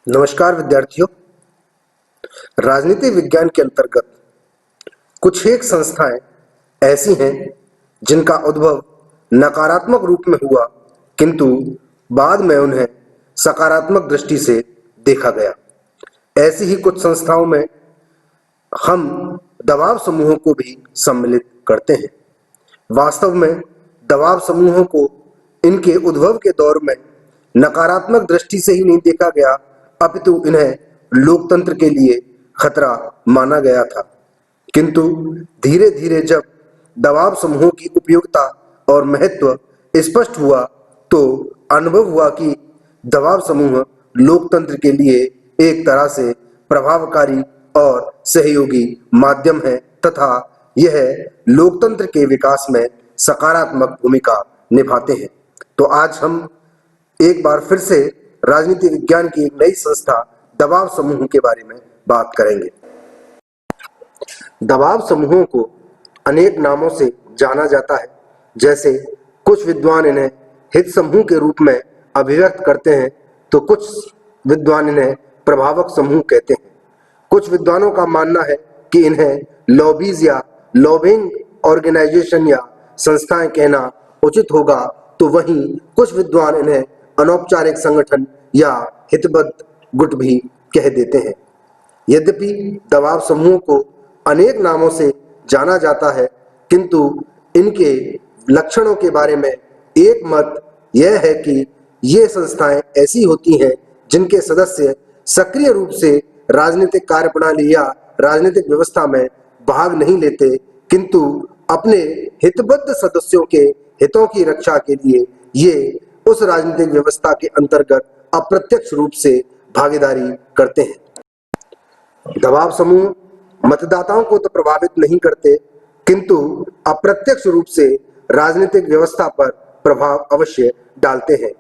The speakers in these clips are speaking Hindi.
नमस्कार विद्यार्थियों। राजनीति विज्ञान के अंतर्गत कुछ एक संस्थाएं ऐसी हैं जिनका उद्भव नकारात्मक रूप में हुआ, किंतु बाद में उन्हें सकारात्मक दृष्टि से देखा गया। ऐसी ही कुछ संस्थाओं में हम दबाव समूहों को भी सम्मिलित करते हैं। वास्तव में दबाव समूहों को इनके उद्भव के दौर में नकारात्मक दृष्टि से ही नहीं देखा गया, अपितु इन्हें लोकतंत्र के लिए खतरा माना गया था। किंतु धीरे धीरे जब दबाव समूहों की उपयोगिता और महत्व स्पष्ट हुआ, तो अनुभव हुआ कि दबाव समूह लोकतंत्र के लिए एक तरह से प्रभावकारी और सहयोगी माध्यम है तथा यह लोकतंत्र के विकास में सकारात्मक भूमिका निभाते हैं। तो आज हम एक बार फिर से राजनीति विज्ञान की एक नई संस्था दबाव समूह के बारे में बात करेंगे। दबाव समूहों को अनेक नामों से जाना जाता है। जैसे कुछ विद्वान इन्हें हित समूह के रूप में अभिव्यक्त करते हैं, तो कुछ विद्वान इन्हें प्रभावक समूह कहते हैं। कुछ विद्वानों का मानना है कि इन्हें लॉबीज या लॉबिंग ऑर्गेनाइजेशन या संस्थाएं कहना उचित होगा, तो वहीं कुछ विद्वान इन्हें अनौपचारिक संगठन या हितबद्ध गुट भी कह देते हैं। यद्यपि दबाव समूहों को अनेक नामों से जाना जाता है, किंतु इनके लक्षणों के बारे में एक मत यह है कि ये संस्थाएं ऐसी होती हैं जिनके सदस्य सक्रिय रूप से राजनीतिक कार्यप्रणाली या राजनीतिक व्यवस्था में भाग नहीं लेते, किंतु अपने हितबद्ध सदस्यों के हितों की रक्षा के लिए ये उस राजनीतिक व्यवस्था के अंतर्गत अप्रत्यक्ष रूप से भागीदारी करते हैं। दबाव समूह मतदाताओं को तो प्रभावित नहीं करते, किंतु अप्रत्यक्ष रूप से राजनीतिक व्यवस्था पर प्रभाव अवश्य डालते हैं।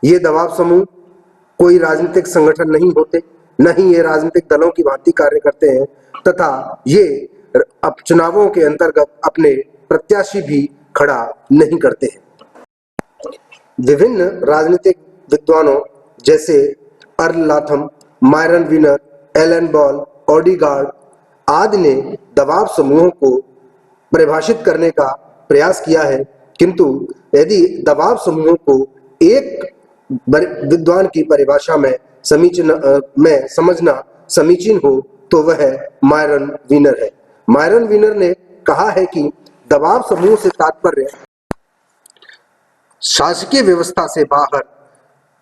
ये दबाव समूह कोई राजनीतिक संगठन नहीं होते, न ही ये राजनीतिक दलों की भांति कार्य करते हैं, तथा ये अब चुनावों के अंतर्गत अपने प्रत्याशी भी खड़ा नहीं करते हैं। विभिन्न राजनीतिक विद्वानों जैसे Earl Latham, Myron Weiner, Alan Ball, Odegard आदि ने दबाव समूहों को परिभाषित करने का प्रयास किया है, किंतु यदि दबाव समूहों को एक विद्वान की परिभाषा में समझना समीचीन हो, तो वह मायरन वीनर है। मायरन वीनर ने कहा है कि दबाव समूह से तात्पर्य शासकीय व्यवस्था से बाहर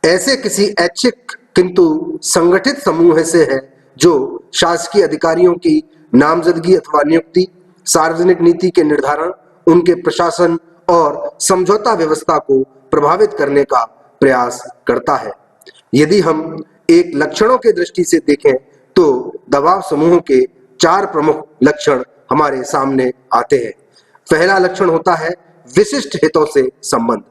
ऐसे किसी ऐच्छिक किंतु संगठित समूह से है जो शासकीय अधिकारियों की नामजदगी अथवा नियुक्ति, सार्वजनिक नीति के निर्धारण, उनके प्रशासन और समझौता व्यवस्था को प्रभावित करने का प्रयास करता है। यदि हम एक लक्षणों के दृष्टि से देखें, तो दबाव समूहों के 4 प्रमुख लक्षण हमारे सामने आते हैं। पहला लक्षण होता है विशिष्ट हितों से संबंध।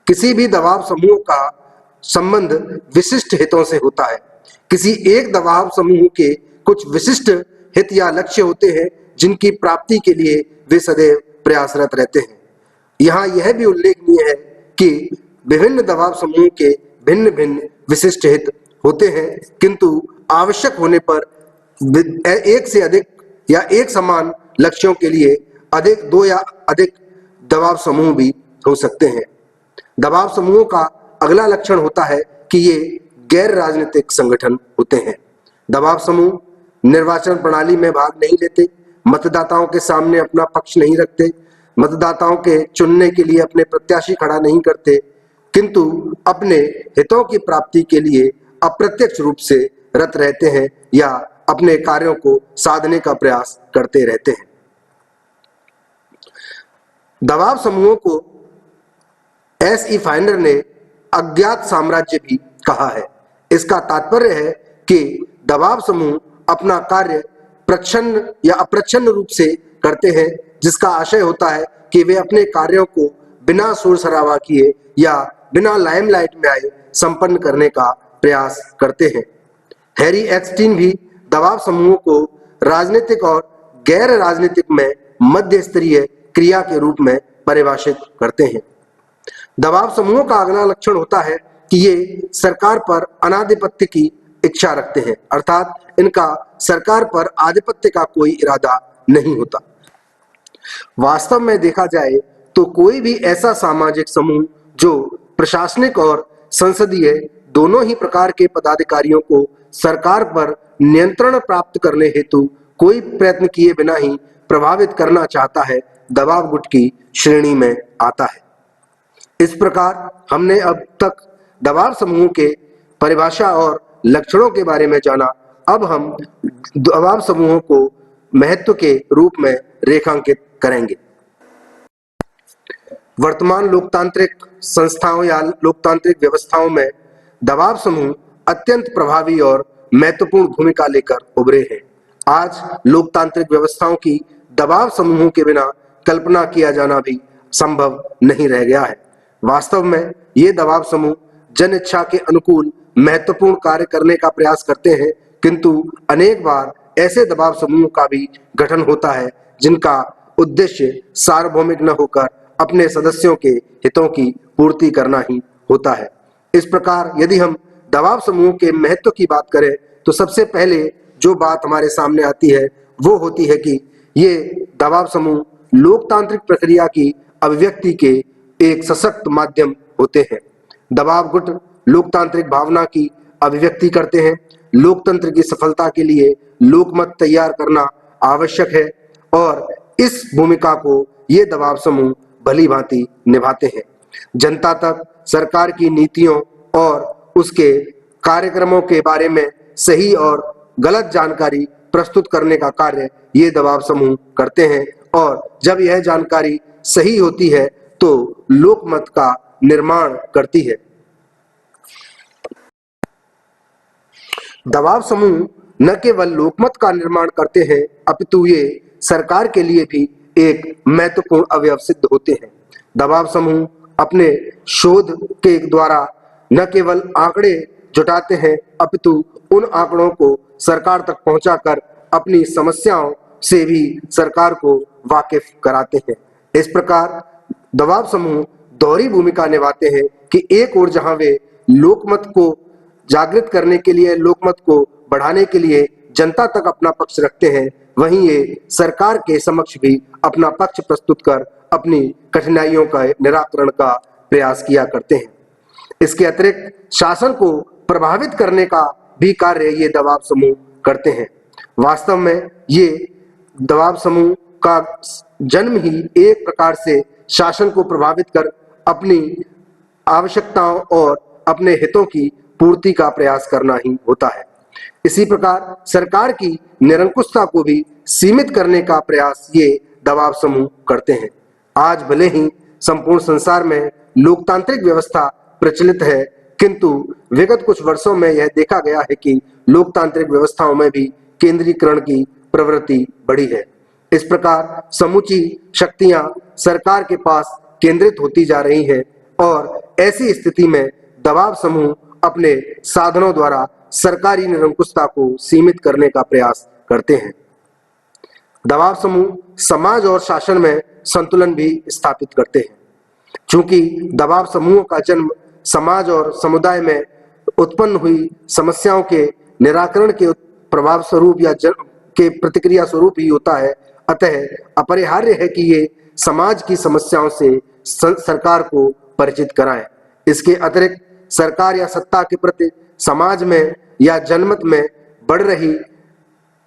किसी भी दबाव समूह का संबंध विशिष्ट हितों से होता है। किसी एक दबाव समूह के कुछ विशिष्ट हित या लक्ष्य होते हैं जिनकी प्राप्ति के लिए वे सदैव प्रयासरत रहते हैं। यहाँ यह भी उल्लेखनीय है कि विभिन्न दबाव समूह के भिन्न भिन्न विशिष्ट हित होते हैं, किंतु आवश्यक होने पर एक से अधिक या एक समान लक्ष्यों के लिए 2 या अधिक दबाव समूह भी हो सकते हैं। दबाव समूहों का अगला लक्षण होता है कि ये गैर राजनीतिक संगठन होते हैं। दबाव समूह निर्वाचन प्रणाली में भाग नहीं लेते, मतदाताओं के सामने अपना पक्ष नहीं रखते, मतदाताओं के चुनने के लिए अपने प्रत्याशी खड़ा नहीं करते, किंतु अपने हितों की प्राप्ति के लिए अप्रत्यक्ष रूप से रत रहते हैं या अपने कार्यों को साधने का प्रयास करते रहते हैं। दबाव समूहों को S.E. फाइनर ने अज्ञात साम्राज्य भी कहा है। इसका तात्पर्य है कि दबाव समूह अपना कार्य प्रच्छन्न या अप्रच्छन्न रूप से करते हैं, जिसका आशय होता है कि वे अपने कार्यों को बिना शोर शराबा किए या बिना लाइमलाइट में आए संपन्न करने का प्रयास करते हैं। हैरी एक्सटीन भी दबाव समूहों को राजनीतिक और गैर राजनीतिक में मध्य स्तरीय क्रिया के रूप में परिभाषित करते हैं। दबाव समूहों का अगला लक्षण होता है कि ये सरकार पर अनाधिपत्य की इच्छा रखते हैं, अर्थात इनका सरकार पर आधिपत्य का कोई इरादा नहीं होता। वास्तव में देखा जाए तो कोई भी ऐसा सामाजिक समूह जो प्रशासनिक और संसदीय दोनों ही प्रकार के पदाधिकारियों को सरकार पर नियंत्रण प्राप्त करने हेतु कोई प्रयत्न किए बिना ही प्रभावित करना चाहता है, दबाव गुट की श्रेणी में आता है। इस प्रकार हमने अब तक दबाव समूह के परिभाषा और लक्षणों के बारे में जाना। अब हम दबाव समूहों को महत्व के रूप में रेखांकित करेंगे। वर्तमान लोकतांत्रिक संस्थाओं या लोकतांत्रिक व्यवस्थाओं में दबाव समूह अत्यंत प्रभावी और महत्वपूर्ण भूमिका लेकर उभरे हैं। आज लोकतांत्रिक व्यवस्थाओं की दबाव समूहों के बिना कल्पना किया जाना भी संभव नहीं रह गया है। वास्तव में ये दबाव समूह जन इच्छा के अनुकूल महत्वपूर्ण कार्य करने का प्रयास करते हैं, किंतु अनेक बार ऐसे दबाव समूहों का भी गठन होता है जिनका उद्देश्य सार्वभौमिक न होकर अपने सदस्यों के हितों की पूर्ति करना ही होता है। इस प्रकार यदि हम दबाव समूह के महत्व की बात करें तो सबसे पहले जो बात हमारे सामने आती है वो होती है कि ये दबाव समूह लोकतांत्रिक प्रक्रिया की अभिव्यक्ति के एक सशक्त माध्यम होते हैं। दबाव गुट लोकतांत्रिक भावना की अभिव्यक्ति करते हैं। लोकतंत्र की सफलता के लिए लोकमत तैयार करना आवश्यक है और इस भूमिका को ये दबाव समूह भली भांति निभाते हैं। जनता तक सरकार की नीतियों और उसके कार्यक्रमों के बारे में सही और गलत जानकारी प्रस्तुत करने का कार्य ये दबाव समूह करते हैं और जब यह जानकारी सही होती है तो लोकमत का निर्माण करती है। दबाव समूह न केवल लोकमत का निर्माण करते हैं अपितु ये सरकार के लिए भी एक महत्वपूर्ण अवयव सिद्ध होते हैं। दबाव समूह अपने शोध के द्वारा न केवल आंकड़े जुटाते हैं अपितु उन आंकड़ों को सरकार तक पहुंचाकर अपनी समस्याओं से भी सरकार को वाकिफ कराते हैं। इस प्रकार दबाव समूह दोहरी भूमिका निभाते हैं कि एक ओर जहां वे लोकमत को जागृत करने के लिए, लोकमत को बढ़ाने के लिए जनता तक अपना पक्ष रखते हैं, वहीं ये सरकार के समक्ष भी अपना पक्ष प्रस्तुत कर अपनी कठिनाइयों का निराकरण का प्रयास किया करते हैं। इसके अतिरिक्त शासन को प्रभावित करने का भी कार्य ये दबाव समूह करते हैं। वास्तव में ये दबाव समूह का जन्म ही एक प्रकार से शासन को प्रभावित कर अपनी आवश्यकताओं और अपने हितों की पूर्ति का प्रयास करना ही होता है। इसी प्रकार सरकार की निरंकुशता को भी सीमित करने का प्रयास ये दबाव समूह करते हैं। आज भले ही संपूर्ण संसार में लोकतांत्रिक व्यवस्था प्रचलित है, किंतु विगत कुछ वर्षों में यह देखा गया है कि लोकतांत्रिक व्यवस्थाओं में भी केंद्रीकरण की प्रवृत्ति बढ़ी है। इस प्रकार समूची शक्तियां सरकार के पास केंद्रित होती जा रही हैं और ऐसी स्थिति में दबाव समूह अपने साधनों द्वारा सरकारी निरंकुशता को सीमित करने का प्रयास करते हैं। दबाव समूह समाज और शासन में संतुलन भी स्थापित करते हैं। चूंकि दबाव समूहों का जन्म समाज और समुदाय में उत्पन्न हुई समस्याओं के निराकरण के प्रभाव स्वरूप या के प्रतिक्रिया स्वरूप ही होता है, अतः अपरिहार्य है कि ये समाज की समस्याओं से सरकार को परिचित कराएं। इसके अतिरिक्त सरकार या सत्ता के प्रति समाज में या जनमत में बढ़ रही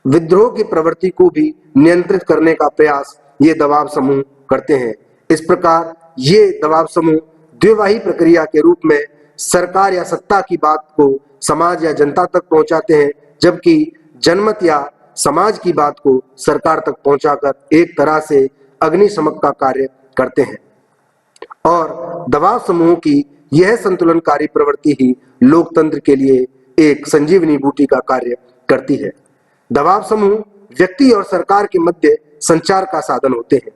विद्रोह की प्रवृत्ति को भी नियंत्रित करने का प्रयास ये दबाव समूह करते हैं। इस प्रकार ये दबाव समूह द्विवाही प्रक्रिया के रूप में सरकार या सत्ता की बात को समाज या जनता तक पहुंचाते हैं, जबकि जनमत या समाज की बात को सरकार तक पहुंचाकर एक तरह से अग्निशमन का कार्य करते हैं। और दबाव समूह की यह संतुलनकारी प्रवृत्ति ही लोकतंत्र के लिए एक संजीवनी बूटी का कार्य करती है। दबाव समूह व्यक्ति और सरकार के मध्य संचार का साधन होते हैं।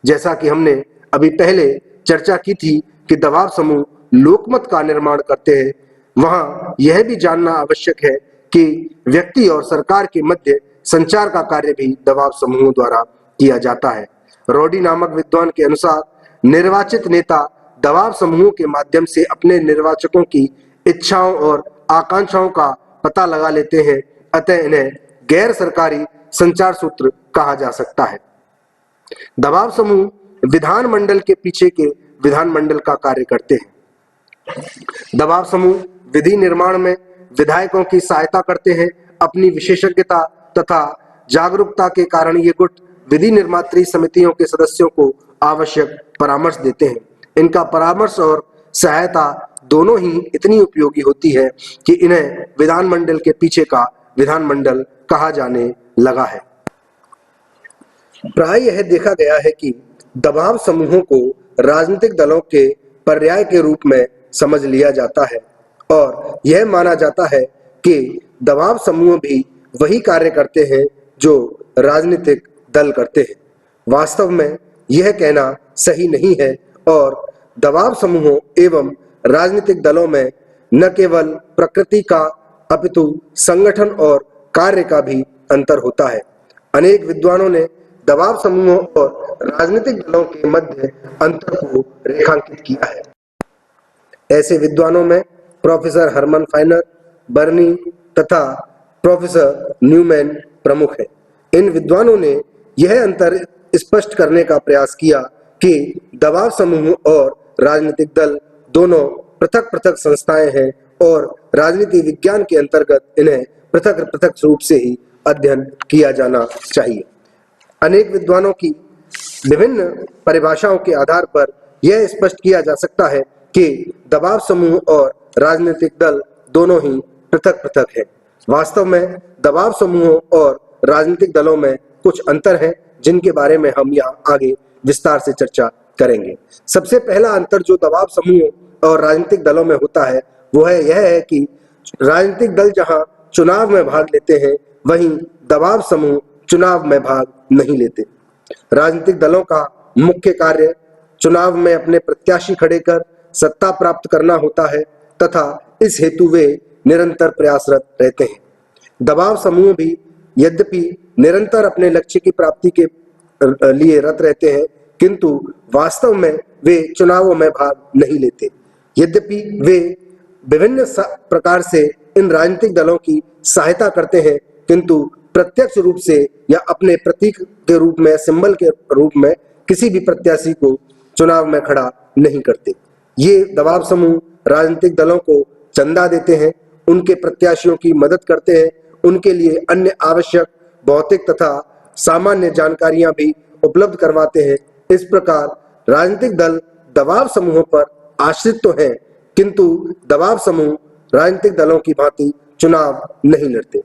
जैसा कि हमने अभी पहले चर्चा की थी कि दबाव समूह लोकमत का निर्माण करते हैं, वहां यह भी जानना आवश्यक है कि व्यक्ति और सरकार के मध्य संचार का कार्य भी दबाव समूहों द्वारा किया जाता है। रॉडी नामक विद्वान के अनुसार निर्वाचित नेता दबाव समूहों के माध्यम से अपने निर्वाचकों की इच्छाओं और आकांक्षाओं का पता लगा लेते हैं, अतः इन्हें गैर सरकारी संचार सूत्र कहा जा सकता है। दबाव समूह विधानमंडल के पीछे के विधानमंडल का कार्य करते हैं। दबाव समूह विधि निर्माण में विधायकों की सहायता करते हैं। अपनी विशेषज्ञता तथा जागरूकता के कारण ये गुट विधि निर्मात्री समितियों के सदस्यों को आवश्यक परामर्श देते हैं। इनका परामर्श और सहायता दोनों ही इतनी उपयोगी होती है कि इन्हें विधानमंडल के पीछे का विधानमंडल कहा जाने लगा है। प्राय यह देखा गया है कि दबाव समूहों को राजनीतिक दलों के पर्याय के रूप में समझ लिया जाता है और यह माना जाता है कि दबाव समूह भी वही कार्य करते हैं जो राजनीतिक दल करते हैं। वास्तव में यह कहना सही नहीं है और दबाव समूहों एवं राजनीतिक दलों में न केवल प्रकृति का अपितु संगठन और कार्य का भी अंतर होता है। अनेक विद्वानों ने दबाव समूहों और राजनीतिक दलों के मध्य अंतर को रेखांकित किया है। ऐसे विद्वानों में प्रोफेसर हरमन फाइनर, बर्नी तथा प्रोफेसर न्यूमैन प्रमुख हैं। इन विद्वानों ने यह अंतर स्पष्ट करने का प्रयास किया कि दबाव समूह और राजनीतिक दल दोनों पृथक पृथक संस्थाएं हैं और राजनीति विज्ञान के अंतर्गत इन्हें पृथक पृथक रूप से ही अध्ययन किया जाना चाहिए। अनेक विद्वानों की विभिन्न परिभाषाओं के आधार पर यह स्पष्ट किया जा सकता है कि दबाव समूह और राजनीतिक दल दोनों ही पृथक पृथक हैं। वास्तव में दबाव समूहों और राजनीतिक दलों में कुछ अंतर हैं जिनके बारे में हम यहाँ आगे विस्तार से चर्चा करेंगे। सबसे पहला अंतर जो दबाव समूहों और राजनीतिक दलों में होता है वो है यह है कि राजनीतिक दल जहाँ चुनाव में भाग लेते हैं वहीं दबाव समूह चुनाव में भाग नहीं लेते। राजनीतिक दलों का मुख्य कार्य चुनाव में अपने प्रत्याशी खड़े कर सत्ता प्राप्त करना होता है तथा इस हेतु वे निरंतर प्रयासरत रहते हैं। दबाव समूह भी यद्यपि निरंतर अपने लक्ष्य की प्राप्ति के लिए रत रहते हैं किंतु वास्तव में वे चुनावों में भाग नहीं लेते। यद्यपि वे विभिन्न प्रकार से इन राजनीतिक दलों की सहायता करते हैं किंतु प्रत्यक्ष रूप से या अपने प्रतीक के रूप में, सिंबल के रूप में किसी भी प्रत्याशी को चुनाव में खड़ा नहीं करते। ये दबाव समूह राजनीतिक दलों को चंदा देते हैं, उनके प्रत्याशियों की मदद करते हैं, उनके लिए अन्य आवश्यक भौतिक तथा सामान्य जानकारियां भी उपलब्ध करवाते हैं। इस प्रकार राजनीतिक दल दबाव समूहों पर आश्रित तो हैं किंतु दबाव समूह राजनीतिक दलों की भांति चुनाव नहीं लड़ते।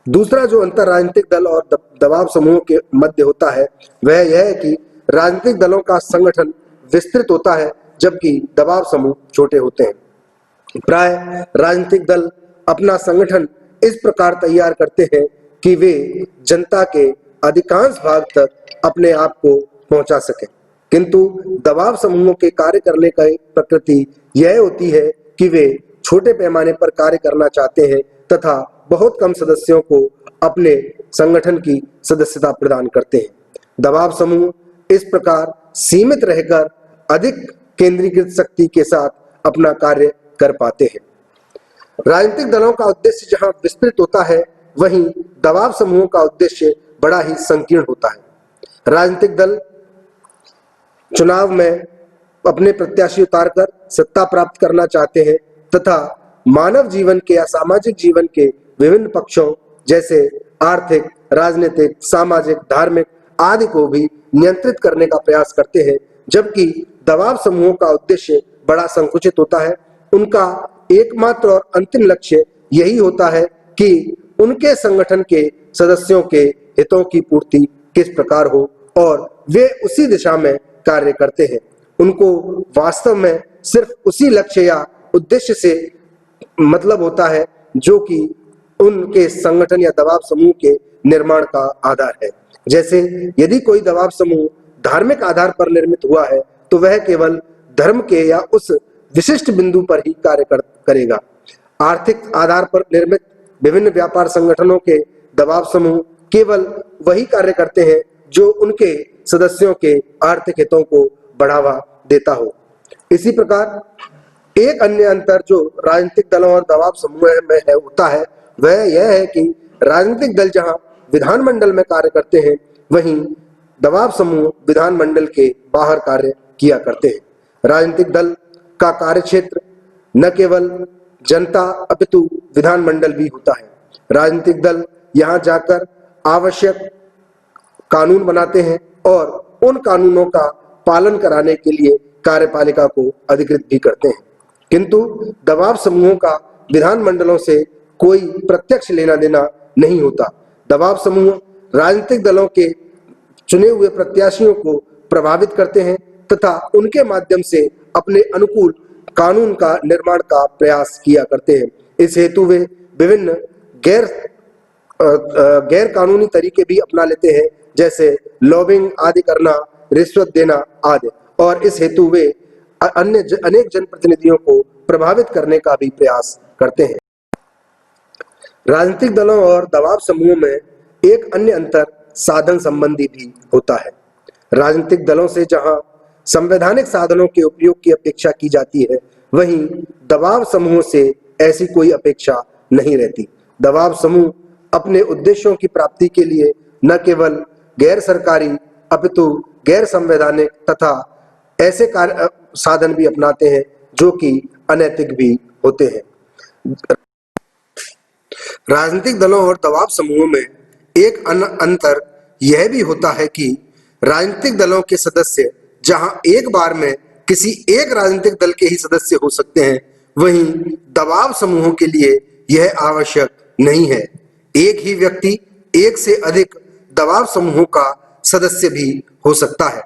दूसरा जो अंतर राजनीतिक दल और दबाव समूहों के मध्य होता है वह यह है कि राजनीतिक दलों का संगठन विस्तृत होता है जबकि दबाव समूह छोटे होते हैं। प्राय राजनीतिक दल अपना संगठन इस प्रकार तैयार करते हैं कि वे जनता के अधिकांश भाग तक अपने आप को पहुंचा सकें किंतु दबाव समूहों के कार्य करने की प्रकृति यह होती है कि वे छोटे पैमाने पर कार्य करना चाहते हैं तथा बहुत कम सदस्यों को अपने संगठन की सदस्यता प्रदान करते हैं। दबाव समूह इस प्रकार सीमित रहकर अधिक केंद्रीकृत शक्ति के साथ अपना कार्य कर पाते हैं। राजनीतिक दलों का उद्देश्य जहां विस्तृत होता है वहीं दबाव समूहों का उद्देश्य बड़ा ही संकीर्ण होता है। राजनीतिक दल चुनाव में अपने प्रत्याशी उतारकर सत्ता प्राप्त करना चाहते हैं तथा मानव जीवन के या सामाजिक जीवन के विभिन्न पक्षों जैसे आर्थिक, राजनीतिक, सामाजिक, धार्मिक आदि को भी नियंत्रित करने का प्रयास करते हैं, जबकि दबाव समूहों का उद्देश्य बड़ा संकुचित होता है। उनका एकमात्र और अंतिम लक्ष्य यही होता है कि उनके संगठन के सदस्यों के हितों की पूर्ति किस प्रकार हो और वे उसी दिशा में कार्य करते हैं। उनको वास्तव में सिर्फ उसी लक्ष्य या उद्देश्य से मतलब होता है जो कि उनके संगठन या दबाव समूह के निर्माण का आधार है। जैसे यदि कोई दबाव समूह धार्मिक आधार पर निर्मित हुआ है तो वह केवल धर्म के या उस विशिष्ट बिंदु पर ही कार्य करेगा। आर्थिक आधार पर निर्मित विभिन्न व्यापार संगठनों के दबाव समूह केवल वही कार्य करते हैं जो उनके सदस्यों के आर्थिक हितों को बढ़ावा देता हो। इसी प्रकार एक अन्य अंतर जो राजनीतिक दलों और दबाव समूह में है होता है वह यह है कि राजनीतिक दल जहां विधानमंडल में कार्य करते हैं, वहीं दबाव समूह विधानमंडल के बाहर कार्य किया करते हैं। राजनीतिक दल का कार्यक्षेत्र न केवल जनता अपितु विधानमंडल भी होता है। राजनीतिक दल यहां जाकर आवश्यक कानून बनाते हैं और उन कानूनों का पालन कराने के लिए कार्यपालिका को अधिकृत भी करते हैं। किंतु दबाव समूहों का विधानमंडलों से कोई प्रत्यक्ष लेना देना नहीं होता। दबाव समूह राजनीतिक दलों के चुने हुए प्रत्याशियों को प्रभावित करते हैं तथा उनके माध्यम से अपने अनुकूल कानून का निर्माण का प्रयास किया करते हैं। इस हेतु वे विभिन्न गैर कानूनी तरीके भी अपना लेते हैं, जैसे लॉबिंग आदि करना, रिश्वत देना आदि, और इस हेतु वे अनेक जनप्रतिनिधियों को प्रभावित करने का भी प्रयास करते हैं। राजनीतिक दलों और दबाव समूहों में एक अन्य अंतर साधन संबंधी भी होता है। राजनीतिक दलों से जहां संवैधानिक साधनों के उपयोग की अपेक्षा की जाती है, वहीं दबाव समूहों से ऐसी कोई अपेक्षा नहीं रहती। दबाव समूह अपने उद्देश्यों की प्राप्ति के लिए न केवल गैर सरकारी अपितु गैर संवैधानिक तथा ऐसे साधन भी अपनाते हैं जो कि अनैतिक भी होते हैं। राजनीतिक दलों और दबाव समूहों में एक अंतर यह भी होता है कि राजनीतिक दलों के सदस्य जहां एक बार में किसी एक राजनीतिक दल के ही सदस्य हो सकते हैं, वहीं दबाव समूहों के लिए यह आवश्यक नहीं है। एक ही व्यक्ति एक से अधिक दबाव समूहों का सदस्य भी हो सकता है।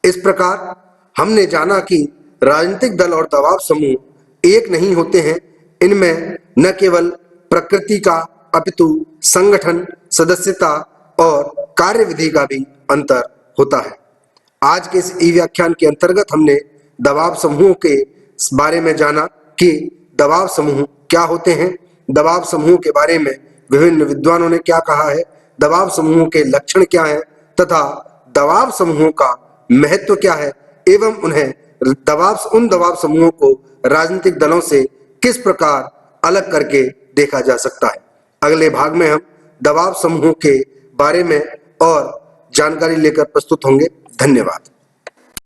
इस प्रकार हमने जाना कि राजनीतिक दल और दबाव समूह एक नहीं होते हैं। इनमें न केवल प्रकृति का अपितु संगठन, सदस्यता और कार्यविधि का भी अंतर होता है। आज के इस ई व्याख्यान के अंतर्गत हमने दबाव समूहों के बारे में जाना कि दबाव समूह क्या होते हैं, दबाव समूह के बारे में विभिन्न विद्वानों ने क्या कहा है, दबाव समूहों के लक्षण क्या हैं तथा दबाव समूहों का महत्व क्या है एवं उन दबाव समूहों को राजनीतिक दलों से किस प्रकार अलग करके देखा जा सकता है। अगले भाग में हम दबाव समूहों के बारे में और जानकारी लेकर प्रस्तुत होंगे। धन्यवाद।